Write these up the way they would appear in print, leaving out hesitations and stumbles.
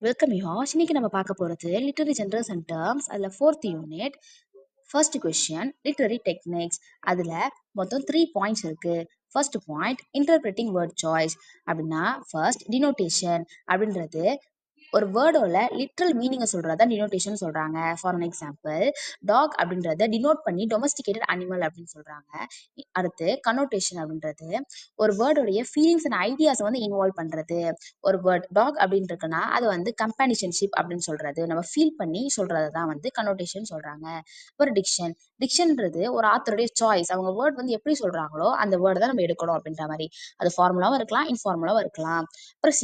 Welcome use. இன்னைக்கு நம்ம பார்க்க போகிறது லிட்டரரி ஜென்ரல்ஸ் அண்ட் டேர்ம்ஸ். அதில் fourth unit first question literary techniques. அதில் மொத்தம் 3 பாயிண்ட்ஸ் இருக்கு. First point interpreting word choice அப்படின்னா ஃபர்ஸ்ட் டினோட்டேஷன் அப்படின்றது ஒரு வேர்டோட லிட்ரல் மீனிங்கை சொல்றதா டினோட்டேஷன் சொல்றாங்க. ஃபார் அன் எக்ஸாம்பிள் டாக் அப்படின்றத டினோட் பண்ணி டொமஸ்டிகேட்டட் அனிமல் அப்படின்னு சொல்றாங்க. அடுத்து கனோட்டேஷன் அப்படின்றது ஒரு வேர்டோடைய ஃபீலிங்ஸ் அண்ட் ஐடியாஸை வந்து இன்வால்வ் பண்றது. ஒரு வேர்ட் டாக் அப்படின்னு இருக்குன்னா அது வந்து கம்பானிஷன்ஷிப் அப்படின்னு சொல்றது, நம்ம ஃபீல் பண்ணி சொல்றது தான் வந்து கனோட்டேஷன் சொல்றாங்க. ஒரு டிக்ஷன்ன்றது ஒரு ஆத்தருடைய சாய்ஸ், அவங்க வேர்ட் வந்து எப்படி சொல்றாங்களோ அந்த வேர்டு தான் நம்ம எடுக்கணும் அப்படின்ற மாதிரி. அது ஃபார்முலாவும் இருக்கலாம், இன்ஃபார்முலாவும் இருக்கலாம். அப்புறம்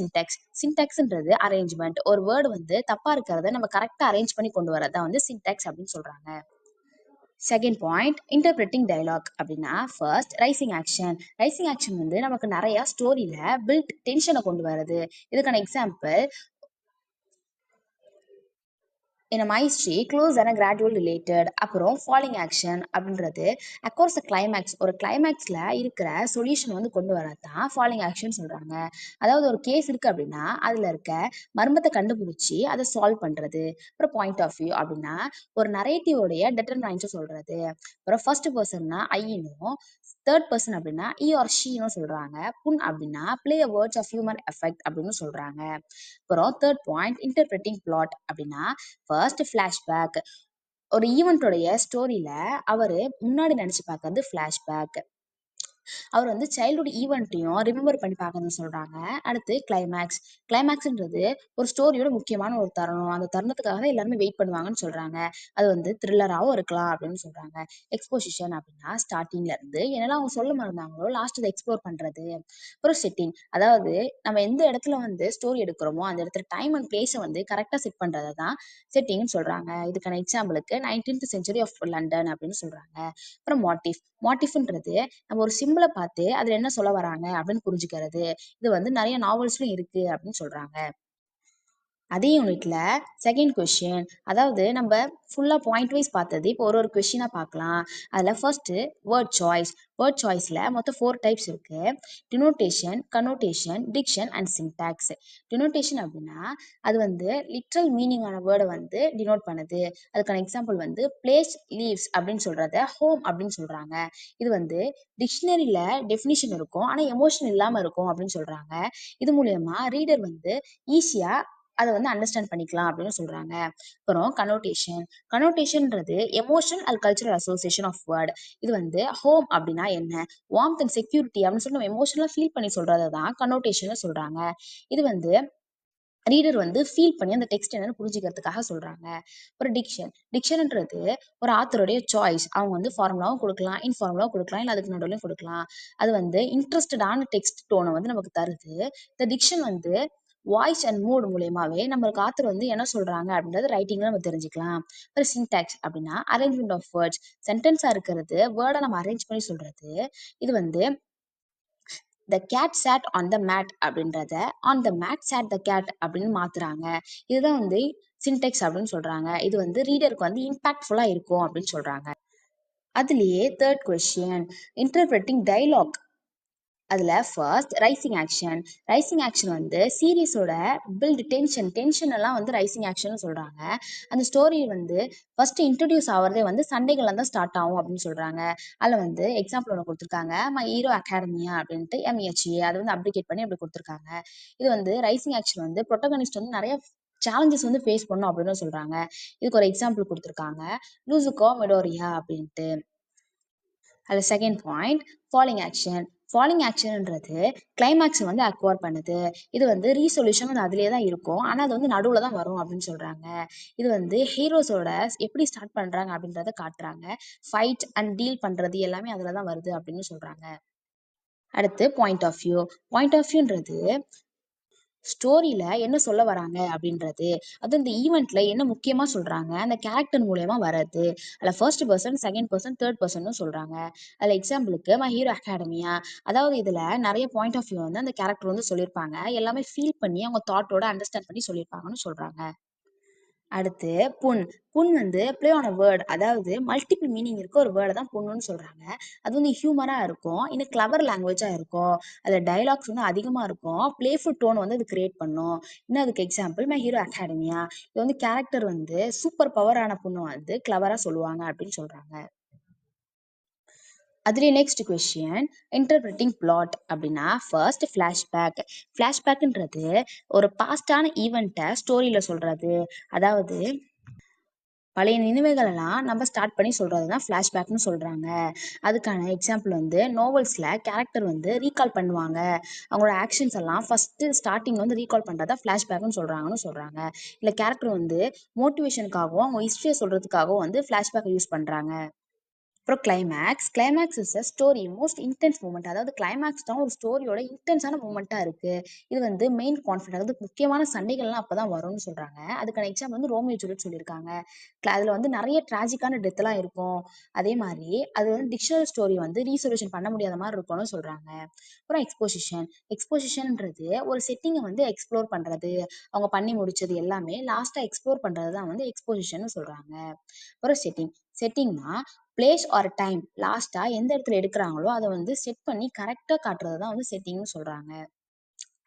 சின்டாக்ஸ்ன்றது அரேஞ்ச்மெண்ட், ஒரு வேர்டு வந்து தப்பா இருக்கிறத நம்ம கரெக்டா அரேஞ்ச் பண்ணி கொண்டு வரதான் வந்து சின்டாக்ஸ் அப்படின்னு சொல்றாங்க. செகண்ட் பாயிண்ட் இன்டர்பிரட்டிங் டயலாக் அப்படின்னா ஃபர்ஸ்ட் ரைசிங் ஆக்ஷன் வந்து நமக்கு நிறைய ஸ்டோரியில பில்ட் டென்ஷனை கொண்டு வருது. இதுக்கான example in a mystery close and a gradual related. அப்புறம் ஃபாலிங் ஆக்ஷன் அப்படின்றது அக்கோர்ஸ் கிளைமேக்ஸ், ஒரு கிளைமேக்ஸ்ல இருக்கிற சொல்யூஷன் வந்து கொண்டு வரதான் ஃபாலிங் ஆக்ஷன் சொல்றாங்க. அதாவது ஒரு கேஸ் இருக்கு அப்படின்னா அதுல இருக்க மர்மத்தை கண்டுபிடிச்சி அதை சால்வ் பண்றது. அப்புறம் பாயிண்ட் ஆஃப் வியூ அப்படின்னா ஒரு நரேட்டிவோடைய டெட்டர்மைன்ஸை சொல்றது. அப்புறம் ஃபர்ஸ்ட் பர்சன்னா ஐயினும், தேர்ட் பர்சன் அப்படின்னா இ ஆர் ஷீனும் சொல்றாங்க. புன் அப்படின்னா play words of human effect அப்படின்னு சொல்றாங்க. அப்புறம் தேர்ட் பாயிண்ட் இன்டர்பிரட்டிங் பிளாட் அப்படின்னா ஃபர்ஸ்ட் ஃபிளாஷ்பேக், ஒரு ஈவெண்ட்டோடைய ஸ்டோரியில அவரு முன்னாடி நினைச்சு பார்க்கறது ஃபிளாஷ்பேக். அவர் வந்து சைல்டுஹுட் ஈவெண்ட்டையும் ரிமெம்பர் பண்ணி பார்க்கணும்னு சொல்றாங்க. அடுத்து கிளைமேக்ஸ்ன்றது ஒரு ஸ்டோரியோட முக்கியமான ஒரு தருணம், அந்த தருணத்துக்காக தான் எல்லாருமே வெயிட் பண்ணுவாங்கன்னு சொல்றாங்க. அது வந்து த்ரில்லராகவும் இருக்கலாம் அப்படின்னு சொல்றாங்க. எக்ஸ்போசிஷன் அப்படின்னா ஸ்டார்டிங்ல இருந்து என்னெல்லாம் அவங்க சொல்ல மறந்தாங்களோ லாஸ்ட் அதை எக்ஸ்ப்ளோர் பண்றது. அப்புறம் செட்டிங், அதாவது நம்ம எந்த இடத்துல வந்து ஸ்டோரி எடுக்கிறோமோ அந்த இடத்துல டைம் அண்ட் பிளேஸை வந்து கரெக்டாக செட் பண்றதை தான் செட்டிங்னு சொல்றாங்க. இதுக்கான எக்ஸாம்பிளுக்கு 19th century ஆஃப் லண்டன் அப்படின்னு சொல்றாங்க. அப்புறம் மோட்டிஃப்ன்றது நம்ம ஒரு சிம்பிளை பார்த்து அதுல என்ன சொல்ல வராங்க அப்படின்னு புரிஞ்சுக்கிறது. இது வந்து நிறைய நாவல்ஸ்லயும் இருக்கு அப்படின்னு சொல்றாங்க. அதே யூனிட்ல செகண்ட் கொஸ்டின், அதாவது நம்ம ஃபுல்லா பாயிண்ட் வைஸ் பார்த்தது, இப்போ ஒரு கொஸ்டினா பார்க்கலாம். அதுல ஃபர்ஸ்ட் வேர்ட் சாய்ஸ்ல மொத்தம் 4 டைப்ஸ் இருக்கு. டினோட்டேஷன், கனோட்டேஷன், டிக்ஷன் அண்ட் சின்டாக்ஸ். டினோட்டேஷன் அப்படின்னா அது வந்து லிட்ரல் மீனிங்கான வேர்டை வந்து டினோட் பண்ணுது. அதுக்கான எக்ஸாம்பிள் வந்து பிளேஸ் லீவ்ஸ் அப்படின்னு சொல்றத ஹோம் அப்படின்னு சொல்றாங்க. இது வந்து டிக்ஷனரியில டெஃபினிஷன் இருக்கும் ஆனா எமோஷன் இல்லாம இருக்கும் அப்படின்னு சொல்றாங்க. இது மூலியமா ரீடர் வந்து ஈஸியா அதை வந்து அண்டர்ஸ்டாண்ட் பண்ணிக்கலாம் அப்படின்னு சொல்றாங்க. அப்புறம் கனோட்டேஷன்ன்றது emotional and cultural association of word. இது வந்து ஹோம் அப்படின்னா என்ன, வார்ம்த் அண்ட் செக்யூரிட்டி அப்படின்னு சொல்லி நம்ம எமோஷனலா ஃபீல் பண்ணி சொல்றதை தான் கனோட்டேஷன் சொல்றாங்க. இது வந்து ரீடர் வந்து ஃபீல் பண்ணி அந்த டெக்ஸ்ட் என்னன்னு புரிஞ்சுக்கிறதுக்காக சொல்றாங்க. ஒரு டிக்ஷன்ன்றது ஒரு ஆத்தருடைய சாய்ஸ், அவங்க வந்து ஃபார்முலாவும் கொடுக்கலாம், இன்ஃபார்முலாவும் கொடுக்கலாம், இல்லை அதுக்கு நடுவுலையும் கொடுக்கலாம். அது வந்து இன்ட்ரெஸ்டடான டெக்ஸ்ட் டோனை வந்து நமக்கு தருது. இந்த டிக்ஷன் வந்து வாய்ஸ் அண்ட் மூட் மூலியமாவே நம்மளுக்கு ஆத்தர் வந்து என்ன சொல்றாங்க அப்படின்றது ரைட்டிங்ல நம்ம தெரிஞ்சுக்கலாம். அப்புறம் சின்டாக்ஸ் அப்படின்னா அரேஞ்ச்மெண்ட் ஆஃப் வேர்ட்ஸ், சென்டென்ஸா இருக்கிறது வேர்டை நம்ம அரேஞ்ச் பண்ணி சொல்றது. இது வந்து the cat sat on the mat அப்படின்றத on the mat sat the cat அப்படின்னு மாத்துறாங்க. இதுதான் வந்து சின்டெக்ஸ் அப்படின்னு சொல்றாங்க. இது வந்து ரீடருக்கு வந்து இம்பாக்ட்ஃபுல்லா இருக்கும் அப்படின்னு சொல்றாங்க. அதுலயே தேர்ட் கொஸ்டின் இன்டர்பிரட்டிங் டைலாக். அதுல ஃபர்ஸ்ட் ரைசிங் ஆக்ஷன் வந்து சீரியஸோட பில்ட் டென்ஷன் எல்லாம் வந்து ரைசிங் ஆக்ஷன் சொல்றாங்க. அந்த ஸ்டோரி வந்து ஃபர்ஸ்ட் இன்ட்ரடியூஸ் ஆகிறதே வந்து சண்டைகள்ல தான் ஸ்டார்ட் ஆகும் அப்படின்னு சொல்றாங்க. அதுல வந்து எக்ஸாம்பிள் ஒன்று கொடுத்துருக்காங்க, மை ஹீரோ அகாடமியா அப்படின்ட்டு எம்ஹெச்ஏ, அதை வந்து அப்ளிகேட் பண்ணி அப்படி கொடுத்துருக்காங்க. இது வந்து ரைசிங் ஆக்ஷன் வந்து ப்ரொட்டகனிஸ்ட் வந்து நிறைய சேலஞ்சஸ் வந்து ஃபேஸ் பண்ணும் அப்படின்னு சொல்றாங்க. இதுக்கு ஒரு எக்ஸாம்பிள் கொடுத்துருக்காங்க, லூசுகோ மெடோரியா அப்படின்ட்டு. அது செகண்ட் பாயிண்ட் ஃபாலிங் ஆக்ஷன்ன்றது கிளைமேக்ஸ் வந்து அக்வயர் பண்ணுது. இது வந்து ரீசொல்யூஷன் வந்து அதுலேயே தான் இருக்கும் ஆனா அது வந்து நடுவில் தான் வரும் அப்படின்னு சொல்றாங்க. இது வந்து ஹீரோஸோட எப்படி ஸ்டார்ட் பண்றாங்க அப்படின்றத காட்டுறாங்க. ஃபைட் அண்ட் டீல் பண்றது எல்லாமே அதுல தான் வருது அப்படின்னு சொல்றாங்க. அடுத்து பாயிண்ட் ஆஃப் வியூன்றது ஸ்டோரியில என்ன சொல்ல வராங்க அப்படின்றது, அது இந்த ஈவெண்ட்ல என்ன முக்கியமா சொல்றாங்க அந்த கேரக்டர் மூலியமா வர்றது. அதுல first person, second person, third person சொல்றாங்க. அதுல எக்ஸாம்பிளுக்கு மை ஹீரோ அகாடமியா, அதாவது இதுல நிறைய பாயிண்ட் ஆஃப் வியூ வந்து அந்த கேரக்டர் வந்து சொல்லியிருப்பாங்க, எல்லாமே ஃபீல் பண்ணி அவங்க தாட்டோட அண்டர்ஸ்டாண்ட் பண்ணி சொல்லியிருப்பாங்கன்னு சொல்றாங்க. அடுத்து புண். புண் வந்து ப்ளே ஆன் அ வேர்ட், அதாவது மல்டிபிள் மீனிங் இருக்க ஒரு வேர்டை தான் புண்ணுன்னு சொல்றாங்க. அது வந்து ஹியூமரா இருக்கும், இன்னும் கிளவர் லாங்குவேஜா இருக்கும், அதுல டைலாக்ஸ் வந்து அதிகமா இருக்கும், பிளேஃபுல் டோன் வந்து அது கிரியேட் பண்ணும். இன்னும் அதுக்கு எக்ஸாம்பிள் மை ஹீரோ அகாடமியா. இது வந்து கேரக்டர் வந்து சூப்பர் பவரான பொண்ணு வந்து கிளவரா சொல்லுவாங்க அப்படின்னு சொல்றாங்க. அதுலேயே நெக்ஸ்ட் கொஸ்டின், இன்டர்பிரட்டிங் பிளாட் அப்படின்னா ஃபர்ஸ்ட் ஃப்ளாஷ்பேக். ஃப்ளாஷ்பேக்ன்றது ஒரு பாஸ்டான ஈவெண்ட்டை ஸ்டோரியில் சொல்கிறது, அதாவது பழைய நினைவுகள் எல்லாம் நம்ம ஸ்டார்ட் பண்ணி சொல்கிறது தான் ஃப்ளாஷ்பேக்னு சொல்கிறாங்க. அதுக்கான எக்ஸாம்பிள் வந்து நோவல்ஸில் கேரக்டர் வந்து ரீகால் பண்ணுவாங்க, அவங்களோட ஆக்ஷன்ஸ் எல்லாம் ஃபஸ்ட்டு ஸ்டார்டிங் வந்து ரீகால் பண்ணுறதா ஃப்ளாஷ்பேக்னு சொல்கிறாங்க. இல்லை கேரக்டர் வந்து மோட்டிவேஷனுக்காகவும் அவங்க ஹிஸ்ட்ரியை சொல்கிறதுக்காகவும் வந்து ஃப்ளாஷ்பேக்கை யூஸ் பண்ணுறாங்க. அப்புறம் climax. Climax is a story most intense moment, அதாவது கிளைமேக்ஸ் தான் ஒரு ஸ்டோரியோட இன்டென்ஸான மூமெண்ட்டாக இருக்குது. இது வந்து மெயின் கான்ஃபிளிக்ட், அதாவது முக்கியமான சண்டைகள்லாம் அப்போ தான் வரும்னு சொல்கிறாங்க. அதுக்கான எக்ஸாம்பிள் வந்து ரோமியோ ஜூலியட் சொல்லியிருக்காங்க. அதில் வந்து நிறைய ட்ராஜிக்கான டெத்லாம் இருக்கும். அதே மாதிரி அது வந்து டிக்ஷனரி ஸ்டோரி வந்து ரீசொல்யூஷன் பண்ண முடியாத மாதிரி இருக்கும்னு சொல்கிறாங்க. அப்புறம் எக்ஸ்போசிஷன். எக்ஸ்போசிஷன்ன்றது ஒரு செட்டிங்கை வந்து எக்ஸ்ப்ளோர் பண்ணுறது, அவங்க பண்ணி முடிச்சது எல்லாமே லாஸ்ட்டாக எக்ஸ்ப்ளோர் பண்ணுறது தான் வந்து எக்ஸ்போசிஷன் சொல்கிறாங்க. அப்புறம் செட்டிங். செட்டிங்னா பிளேஸ் ஆர் டைம் லாஸ்டா எந்த இடத்துல எடுக்கிறாங்களோ அதை வந்து செட் பண்ணி கரெக்டாக காட்டுறது தான் வந்து செட்டிங்னு சொல்கிறாங்க.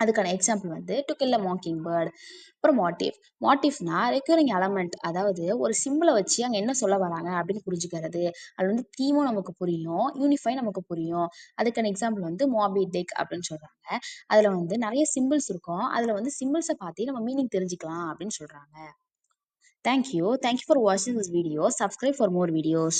அதுக்கான எக்ஸாம்பிள் வந்து to kill a mockingbird. அப்புறம் மோட்டிவ். மோட்டிவ்னா ரெக்யூரிங் எலமெண்ட், அதாவது ஒரு சிம்பிளை வச்சு அங்கே என்ன சொல்ல வராங்க அப்படின்னு புரிஞ்சுக்கிறது. அது வந்து தீமும் நமக்கு புரியும், யூனிஃபை நமக்கு புரியும். அதுக்கான எக்ஸாம்பிள் வந்து மோபி டிக் அப்படின்னு சொல்கிறாங்க. அதில் வந்து நிறைய சிம்பிள்ஸ் இருக்கும், அதில் வந்து சிம்பிள்ஸை பார்த்து நம்ம மீனிங் தெரிஞ்சுக்கலாம் அப்படின்னு சொல்கிறாங்க. Thank you. Thank you for watching this video. Subscribe for more videos.